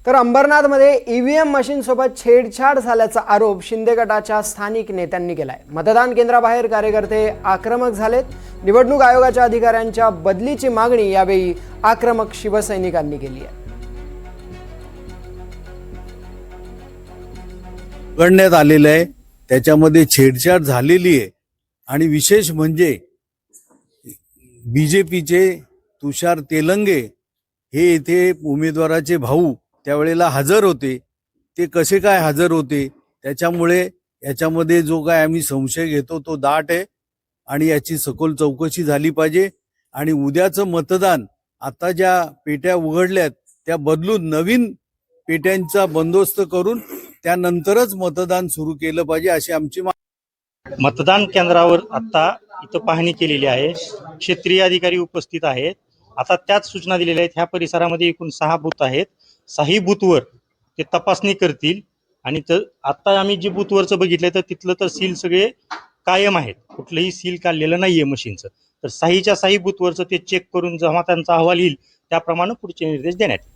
तर अंबरनाथमध्ये ईव्हीएम मशीनसोबत छेडछाड झाल्याचा आरोप शिंदे गटाच्या स्थानिक नेत्यांनी केलाय। मतदान केंद्राबाहेर कार्यकर्ते आक्रमक झालेत। निवडणूक आयोगाच्या अधिकाऱ्यांच्या बदलीची मागणी यावेळी आक्रमक शिवसैनिकांनी केली आहे। करण्यात आलेलं आहे, त्याच्यामध्ये छेडछाड झालेली आहे आणि विशेष म्हणजे बीजेपीचे तुषार तेलंगे हे इथे उमेदवाराचे भाऊ त्यावेळेला हजर होते। ते कसे काय हजर होते त्याच्यामुळे याच्यामध्ये जो काय आम्ही संशय घेतो तो दाट आहे आणि याची सखोल चौकशी झाली पाहिजे। आणि उद्याचं मतदान आता ज्या पेट्या उघडल्यात त्या बदलून नवीन पेट्यांचा बंदोबस्त करून त्यानंतरच मतदान सुरू केलं पाहिजे अशी आमची मतदान केंद्रावर आता इथं पाहणी केलेली आहे। क्षेत्रीय अधिकारी उपस्थित आहेत। आता त्याच सूचना दिलेल्या आहेत। ह्या परिसरामध्ये एकूण 6 बूथ आहेत। 6 बूथवर ते तपासणी करतील आणि आता आम्ही जे बूथवरचं बघितलं तर तिथलं तर सील सगळे कायम आहेत, कुठलंही सील काढलेलं नाहीये मशीनचं। तर 6च्या 6 बूथवरचं ते चेक करून जेव्हा त्यांचा अहवाल येईल त्याप्रमाणे पुढचे निर्देश देण्यात येईल।